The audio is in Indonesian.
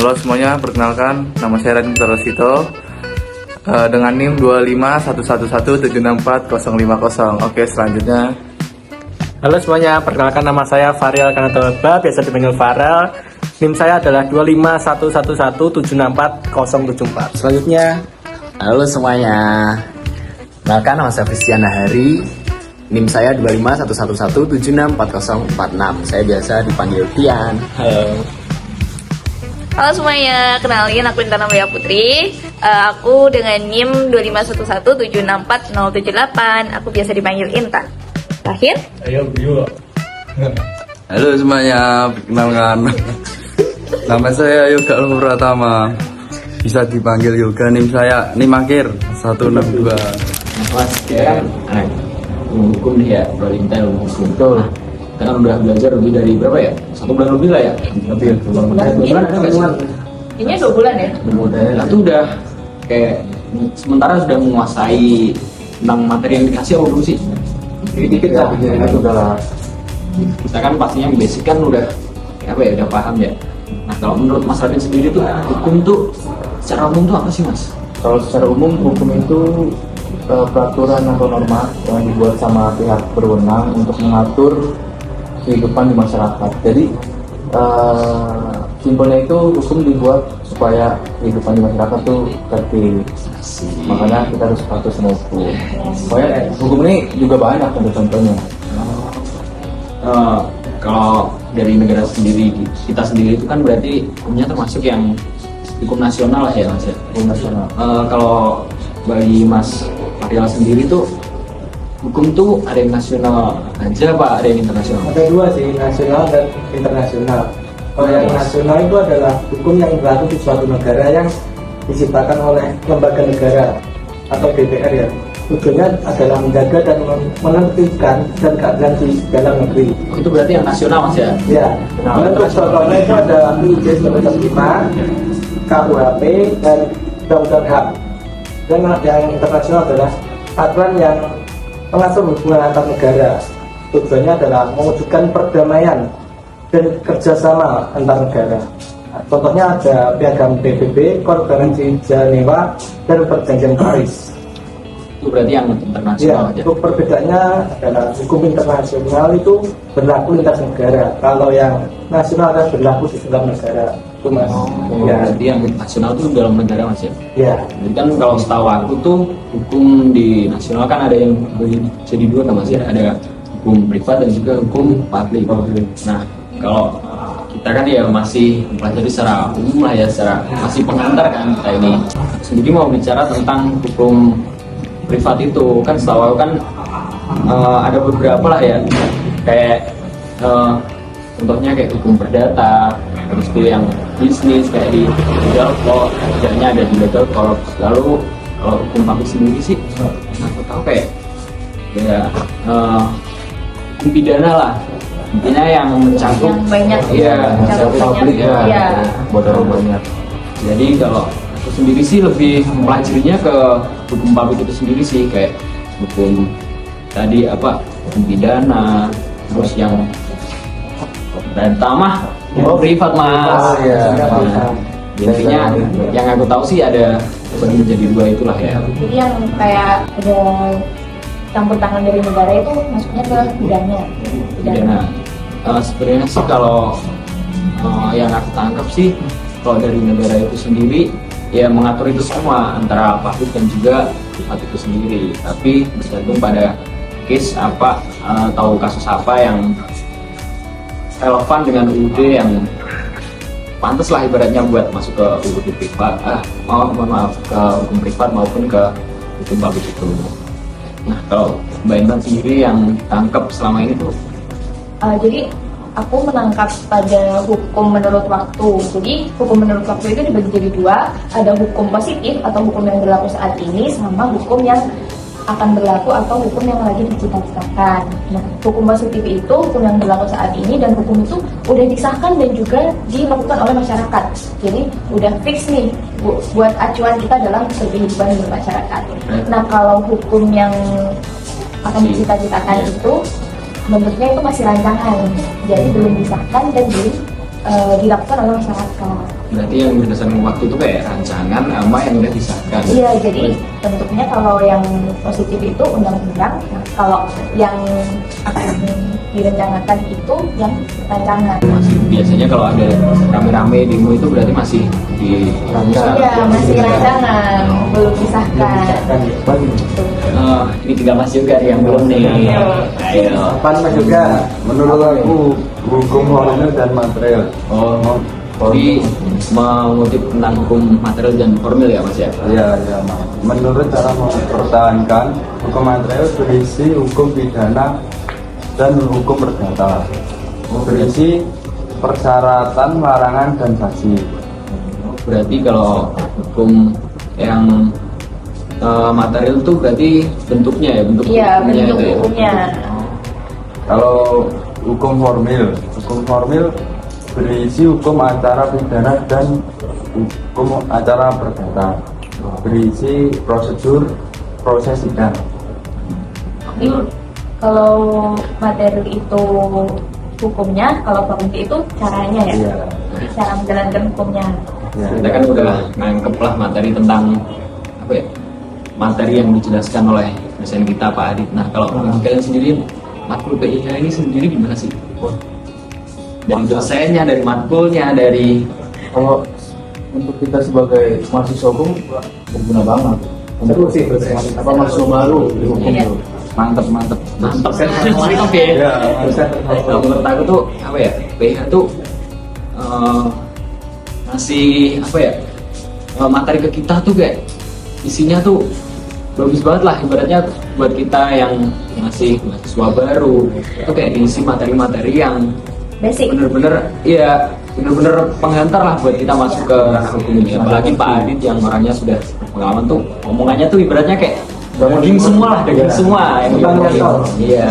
Halo semuanya, perkenalkan nama saya Radin Tarosito dengan NIM 25111764050. Oke, selanjutnya. Halo semuanya, perkenalkan nama saya Farel Kanatolba, biasa dipanggil Farel. NIM saya adalah 25111764074. Selanjutnya, Halo semuanya, kenalkan nama saya Fistiana Hari. NIM saya 25111764046. Saya biasa dipanggil Tian. Halo semuanya, kenalin aku Intan Maya Putri. Aku dengan NIM 25117640078. Aku biasa dipanggil Intan. Terakhir? Halo semuanya, perkenalkan nama saya Yoga Luhur Pratama, bisa dipanggil Yoga. NIM saya NIM akhir 162. Mas, ya kan anak hukum nih ya, Prolintel hukum. Betul. Kita kan udah belajar lebih dari berapa ya? 1 bulan lebih lah ya. Lebih. 2 bulan ada nggak sih? Ini 2 bulan ya? Nah, itu udah kayak sementara sudah menguasai tentang materi yang dikasih apa belum sih? Dikit lah, itu udah lah. Kita kan pastinya basic kan udah apa ya, udah paham ya. Nah, kalau menurut Mas Radin sendiri tuh hukum tuh secara umum tuh apa sih Mas? Kalau secara umum hukum itu peraturan atau norma yang dibuat sama pihak berwenang untuk mengatur kehidupan di masyarakat. Jadi simpelnya itu hukum dibuat supaya kehidupan di masyarakat tuh tertib. Makanya kita harus patuh sama hukum. Soalnya hukum ini juga banyak contoh-contohnya. Kalau dari negara sendiri, kita sendiri itu kan berarti hukumnya termasuk yang hukum nasional lah ya Mas ya. Hukum nasional. Kalau bagi Mas Ariel sendiri tuh hukum tuh ada yang nasional aja apa ada yang internasional? Ada dua sih, nasional dan internasional. Kalau yang nasional itu adalah hukum yang berlaku di suatu negara yang diciptakan oleh lembaga negara atau DPR ya. Tujuannya adalah menjaga dan menertibkan dan keadilan di dalam negeri. Itu berarti yang nasional Mas ya? Ya. Untuk contohnya itu ada UUD 1945, KUHP dan Undang-Undang HAM. Dan yang internasional adalah aturan yang mengatur hubungan antar negara. Tujuannya adalah mewujudkan perdamaian dan kerjasama antar negara. Contohnya ada Piagam PBB, Konferensi Jenewa, dan Perjanjian Paris. Itu berarti yang internasional aja? Untuk perbedaannya adalah hukum internasional itu berlaku lintas negara. Kalau yang nasional adalah berlaku di dalam negara. Itu Mas. Ya, berarti yang nasional itu dalam negara Mas ya? Ya. Jadi kan kalau setahu aku tuh hukum di nasional kan ada yang jadi dua kan Mas ya? Ada hukum privat dan juga hukum publik. Nah, kalau kita kan ya masih mempelajari secara umum lah ya, secara masih pengantar kan kita ini. Sendiri mau bicara tentang hukum privat itu kan setahu aku kan ada beberapa lah ya, kayak contohnya kayak hukum perdata, terus itu yang bisnis kayak di legal law, kerjanya ada di legal corp. Lalu kalau hukum publik sendiri sih aku tahu kayak ya hukum pidana lah, intinya yang mencakup Yang banyak mencakup publik ya. banyak. Jadi kalau aku sendiri sih lebih mempelajarinya ke hukum publik itu sendiri sih, kayak hukum tadi apa, hukum pidana, terus yang pertama privat Mas. Nah, intinya yang aku tahu sih ada bagi menjadi dua itulah ya. Jadi yang kayak ada campur tangan dari negara itu masuknya ke pidana. Pidana. Sebenarnya sih kalau yang aku tangkap sih kalau dari negara itu sendiri ya mengatur itu semua antara publik dan juga privat itu sendiri, tapi bergantung pada case apa atau kasus apa yang relevan dengan UUD yang pantas lah ibaratnya buat masuk ke UUD privat, maaf ke hukum privat maupun ke hukum publik itu. Nah, kalau Mbak Intan sendiri yang tangkap selama ini tuh? Jadi aku menangkap pada hukum menurut waktu. Jadi hukum menurut waktu itu dibagi jadi dua. Ada hukum positif atau hukum yang berlaku saat ini, sama hukum yang akan berlaku atau hukum yang lagi dicita-citakan. Nah, hukum positif itu hukum yang berlaku saat ini, dan hukum itu udah disahkan dan juga dilakukan oleh masyarakat. Jadi udah fix nih buat acuan kita dalam kehidupan bermasyarakat. Nah, kalau hukum yang akan dicita-citakan itu bentuknya itu masih rancangan, jadi belum disahkan dan dilakukan oleh masyarakat. berarti yang berdasarkan waktu itu kayak rancangan sama yang udah disahkan. Iya, jadi bentuknya kalau yang positif itu undang-undang, nah, kalau yang akan direncanakan itu yang rancangan. Masih biasanya kalau ada rame-rame demo itu berarti masih di Iya, masih rancangan, belum disahkan. Ini tinggal Mas Yoga nih yang belum nih. Ayo. Pan Mas juga. Menurut aku hukum formil dan material. Oh, jadi mengutip tentang hukum material dan formil ya Mas ya? Ya, ya, Mas. Menurut cara mempertahankan hukum material berisi hukum pidana dan hukum perdata. Berisi persyaratan, larangan dan sanksi. Berarti kalau hukum yang material itu berarti bentuknya ya, bentuk Iya, hukumnya bentuk itu ya? hukumnya. Kalau hukum formil berisi hukum acara pidana dan hukum acara perdata. Berisi prosedur proses sidang. Jadi kalau materi itu hukumnya, kalau formil itu caranya ya, Iya. cara menjalankan hukumnya. Ya, Kita kan udah nangkep lah materi tentang apa ya, materi yang dijelaskan oleh dosen kita Pak Adit. Nah kalau bagi kalian sendiri matkul PIH ini sendiri gimana sih? Dari dosennya, dari matkulnya, dari Kalau untuk kita sebagai mahasiswa hukum berguna banget. Seru sih. Apa mahasiswa baru di hukum Iya. tuh. mantep mantep mantep ya. Ya, Nah, menurut aku tuh apa ya, PIH tuh ngasih apa ya, materi ke kita tuh kayak isinya tuh bagus banget lah, ibaratnya buat kita yang masih mahasiswa baru itu kayak diisi materi-materi yang Basic. bener-bener ya, bener-bener penghantar lah buat kita masuk ke hukum ini. Apalagi Pak Adit yang orangnya sudah pengalaman tuh, omongannya tuh ibaratnya kayak daging semua lah, daging semua yang Tentang diomongin. nyata. Iya.